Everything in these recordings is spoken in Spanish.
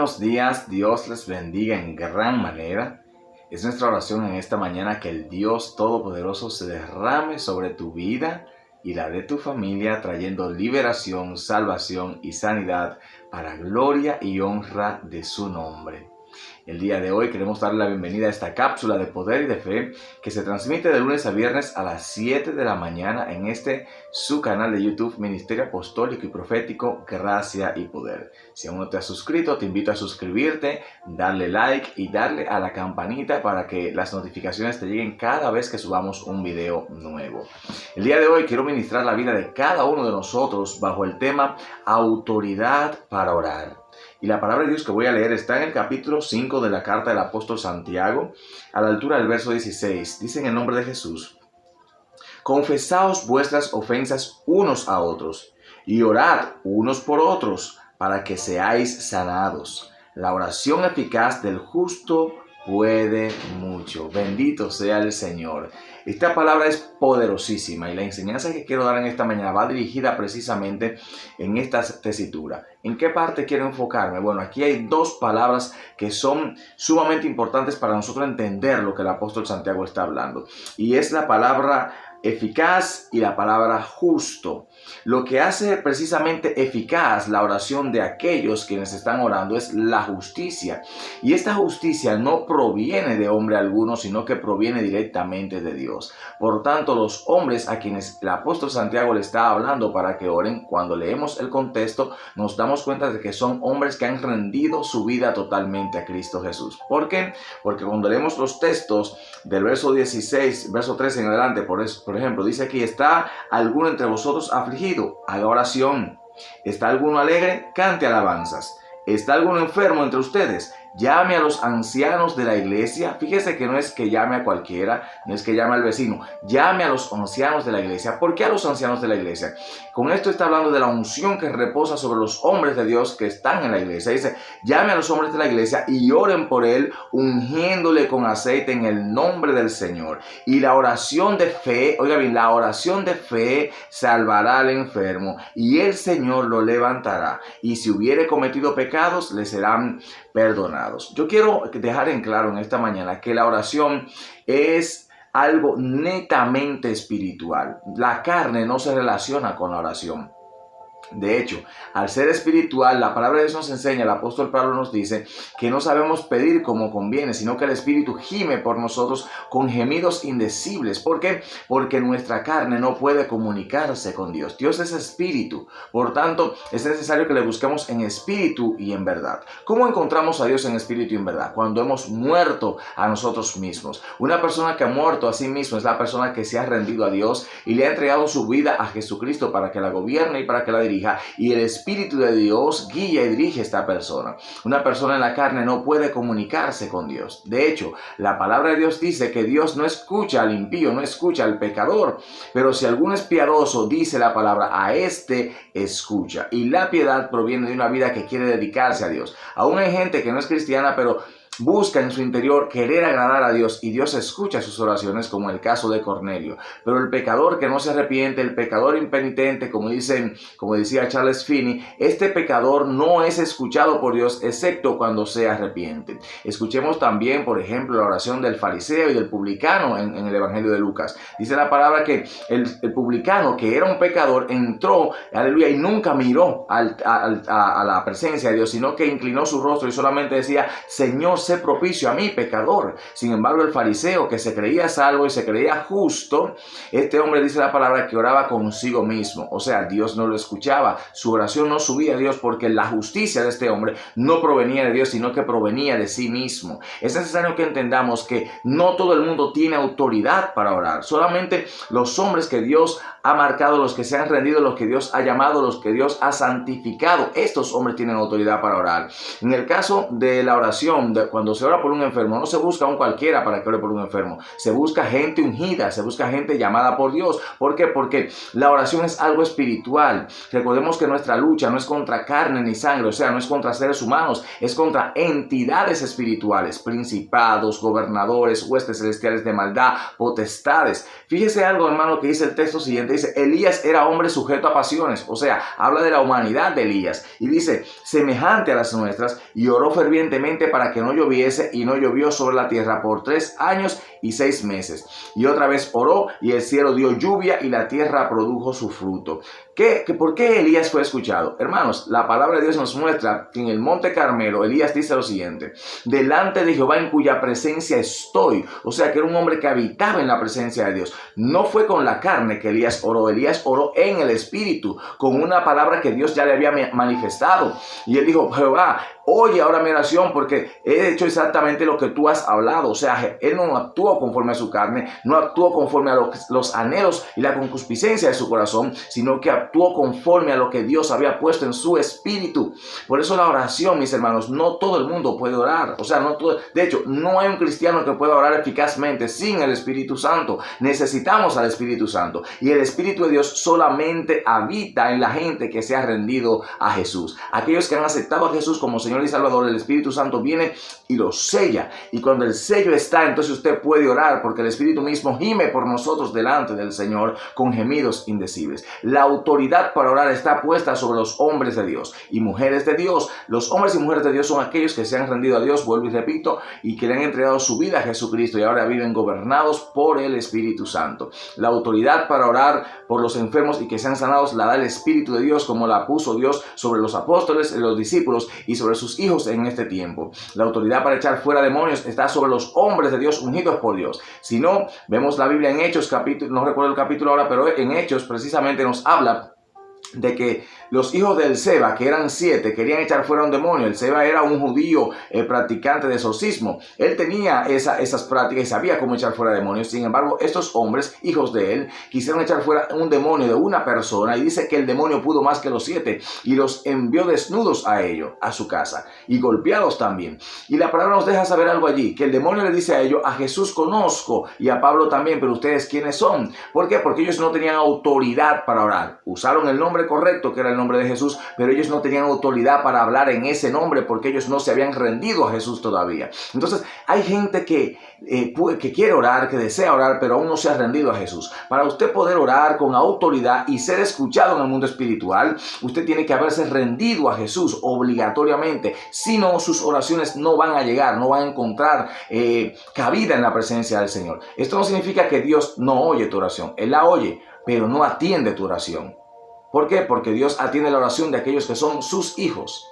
buenos días, Dios les bendiga en gran manera. Es nuestra oración en esta mañana que el Dios Todopoderoso se derrame sobre tu vida y la de tu familia, trayendo liberación, salvación y sanidad para gloria y honra de su nombre. El día de hoy queremos darle la bienvenida a esta cápsula de poder y de fe que se transmite de lunes a viernes a las 7 de la mañana en su canal de YouTube Ministerio Apostólico y Profético Gracia y Poder. Si aún no te has suscrito, te invito a suscribirte, darle like y darle a la campanita para que las notificaciones te lleguen cada vez que subamos un video nuevo. El día de hoy quiero ministrar la vida de cada uno de nosotros bajo el tema autoridad para orar. Y la palabra de Dios que voy a leer está en el capítulo 5 de la carta del apóstol Santiago, a la altura del verso 16. Dice en el nombre de Jesús: confesaos vuestras ofensas unos a otros y orad unos por otros para que seáis sanados. La oración eficaz del justo puede mucho. Bendito sea el Señor. Esta palabra es poderosísima y la enseñanza que quiero dar en esta mañana va dirigida precisamente en esta tesitura. ¿En qué parte quiero enfocarme? Bueno, aquí hay dos palabras que son sumamente importantes para nosotros entender lo que el apóstol Santiago está hablando. Y es la palabra eficaz y la palabra justo. Lo que hace precisamente eficaz la oración de aquellos quienes están orando es la justicia. Y esta justicia no proviene de hombre alguno, sino que proviene directamente de Dios. Por tanto, los hombres a quienes el apóstol Santiago le está hablando para que oren, cuando leemos el contexto, nos damos cuenta de que son hombres que han rendido su vida totalmente a Cristo Jesús. ¿Por qué? Porque cuando leemos los textos del verso 16, verso 13 en adelante, por ejemplo, dice aquí: ¿está alguno entre vosotros afligido? Haga oración. ¿Está alguno alegre? Cante alabanzas. ¿Está alguno enfermo entre ustedes? Llame a los ancianos de la iglesia. Fíjese que no es que llame a cualquiera, no es que llame al vecino. Llame a los ancianos de la iglesia. ¿Por qué a los ancianos de la iglesia? Con esto está hablando de la unción que reposa sobre los hombres de Dios que están en la iglesia. Dice: llame a los hombres de la iglesia y oren por él, ungiéndole con aceite en el nombre del Señor. Y la oración de fe, oiga bien, la oración de fe salvará al enfermo y el Señor lo levantará. Y si hubiere cometido pecados, le serán perdonados. Yo quiero dejar en claro en esta mañana que la oración es algo netamente espiritual. La carne no se relaciona con la oración. De hecho, al ser espiritual, la palabra de Dios nos enseña, el apóstol Pablo nos dice que no sabemos pedir como conviene, sino que el Espíritu gime por nosotros con gemidos indecibles. ¿Por qué? Porque nuestra carne no puede comunicarse con Dios. Dios es espíritu, por tanto, es necesario que le busquemos en espíritu y en verdad. ¿Cómo encontramos a Dios en espíritu y en verdad? Cuando hemos muerto a nosotros mismos. Una persona que ha muerto a sí mismo es la persona que se ha rendido a Dios y le ha entregado su vida a Jesucristo para que la gobierne y para que la dirija. Y el Espíritu de Dios guía y dirige a esta persona. Una persona en la carne no puede comunicarse con Dios. De hecho, la palabra de Dios dice que Dios no escucha al impío, no escucha al pecador. Pero si alguno es piadoso, dice la palabra, a este escucha. Y la piedad proviene de una vida que quiere dedicarse a Dios. Aún hay gente que no es cristiana, pero busca en su interior querer agradar a Dios y Dios escucha sus oraciones, como el caso de Cornelio. Pero el pecador que no se arrepiente, el pecador impenitente, como decía Charles Finney, este pecador no es escuchado por Dios excepto cuando se arrepiente. Escuchemos también, por ejemplo, la oración del fariseo y del publicano en el Evangelio de Lucas. Dice la palabra que el publicano, que era un pecador, entró, aleluya, y nunca miró a la presencia de Dios, sino que inclinó su rostro y solamente decía: Señor, sé propicio a mí, pecador. Sin embargo, el fariseo, que se creía salvo y se creía justo, este hombre, dice la palabra, que oraba consigo mismo. O sea, Dios no lo escuchaba. Su oración no subía a Dios porque la justicia de este hombre no provenía de Dios, sino que provenía de sí mismo. Es necesario que entendamos que no todo el mundo tiene autoridad para orar. Solamente los hombres que Dios ha marcado, los que se han rendido, los que Dios ha llamado, los que Dios ha santificado, estos hombres tienen autoridad para orar. En el caso de la oración, cuando se ora por un enfermo, no se busca a un cualquiera para que ore por un enfermo. Se busca gente ungida, se busca gente llamada por Dios. ¿Por qué? Porque la oración es algo espiritual. Recordemos que nuestra lucha no es contra carne ni sangre, o sea, no es contra seres humanos, es contra entidades espirituales, principados, gobernadores, huestes celestiales de maldad, potestades. Fíjese algo, hermano, que dice el texto siguiente siguiente, dice, Elías era hombre sujeto a pasiones, o sea, habla de la humanidad de Elías, y dice, semejante a las nuestras, y oró fervientemente para que no lloviese, y no llovió sobre la tierra por 3 años y 6 meses. Y otra vez oró, y el cielo dio lluvia, y la tierra produjo su fruto. ¿Por qué Elías fue escuchado? Hermanos, la palabra de Dios nos muestra que en el monte Carmelo, Elías dice lo siguiente, delante de Jehová en cuya presencia estoy. O sea, que era un hombre que habitaba en la presencia de Dios. No fue con la carne que Elías oró en el espíritu, con una palabra que Dios ya le había manifestado. Y él dijo, Jehová, oye ahora mi oración porque he hecho exactamente lo que tú has hablado. O sea, él no actuó conforme a su carne, no actuó conforme a los anhelos y la concupiscencia de su corazón, sino que actuó conforme a lo que Dios había puesto en su espíritu. Por eso la oración, mis hermanos, no todo el mundo puede orar. O sea, no todo, de hecho, no hay un cristiano que pueda orar eficazmente sin el Espíritu Santo. Necesitamos al Espíritu Santo. Y el Espíritu de Dios solamente habita en la gente que se ha rendido a Jesús. Aquellos que han aceptado a Jesús como Señor y Salvador, el Espíritu Santo viene y los sella. Y cuando el sello está, entonces usted puede orar, porque el Espíritu mismo gime por nosotros delante del Señor con gemidos indecibles. La autoridad para orar está puesta sobre los hombres de Dios y mujeres de Dios. Los hombres y mujeres de Dios son aquellos que se han rendido a Dios, vuelvo y repito, y que le han entregado su vida a Jesucristo y ahora viven gobernados por el Espíritu Santo. La autoridad para orar por los enfermos y que sean sanados la da el Espíritu de Dios, como la puso Dios sobre los apóstoles, los discípulos y sobre sus hijos en este tiempo. La autoridad para echar fuera demonios está sobre los hombres de Dios ungidos por Dios. Si no, vemos la Biblia en Hechos, no recuerdo el capítulo ahora, pero en Hechos precisamente nos habla de que los hijos del Seba, que eran 7, querían echar fuera un demonio. El Seba era un judío practicante de exorcismo. Él tenía esas prácticas y sabía cómo echar fuera demonios. Sin embargo, estos hombres, hijos de él, quisieron echar fuera un demonio de una persona, y dice que el demonio pudo más que los 7 y los envió desnudos a ellos, a su casa, y golpeados también. Y la palabra nos deja saber algo allí, que el demonio le dice a ellos, a Jesús conozco y a Pablo también, pero ustedes ¿quiénes son? ¿Por qué? Porque ellos no tenían autoridad para orar. Usaron el nombre correcto, que era el nombre de Jesús, pero ellos no tenían autoridad para hablar en ese nombre porque ellos no se habían rendido a Jesús todavía. Entonces hay gente que quiere orar, que desea orar, pero aún no se ha rendido a Jesús. Para usted poder orar con autoridad y ser escuchado en el mundo espiritual, usted tiene que haberse rendido a Jesús obligatoriamente. Si no, sus oraciones no van a llegar, no van a encontrar cabida en la presencia del Señor. Esto no significa que Dios no oye tu oración. Él la oye, pero no atiende tu oración. ¿Por qué? Porque Dios atiende la oración de aquellos que son sus hijos.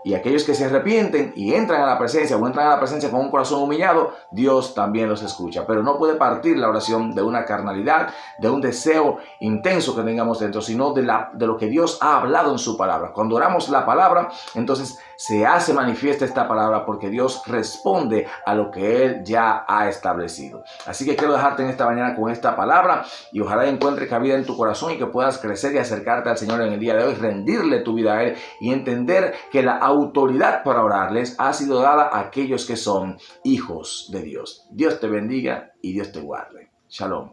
Y aquellos que se arrepienten y entran a la presencia o entran a la presencia con un corazón humillado, Dios también los escucha. Pero no puede partir la oración de una carnalidad, de un deseo intenso que tengamos dentro, sino de lo que Dios ha hablado en su palabra. Cuando oramos la palabra, entonces se hace manifiesta esta palabra porque Dios responde a lo que Él ya ha establecido. Así que quiero dejarte en esta mañana con esta palabra y ojalá encuentre cabida en tu corazón y que puedas crecer y acercarte al Señor en el día de hoy, rendirle tu vida a Él y entender que la autoridad para orarles ha sido dada a aquellos que son hijos de Dios. Dios te bendiga y Dios te guarde. Shalom.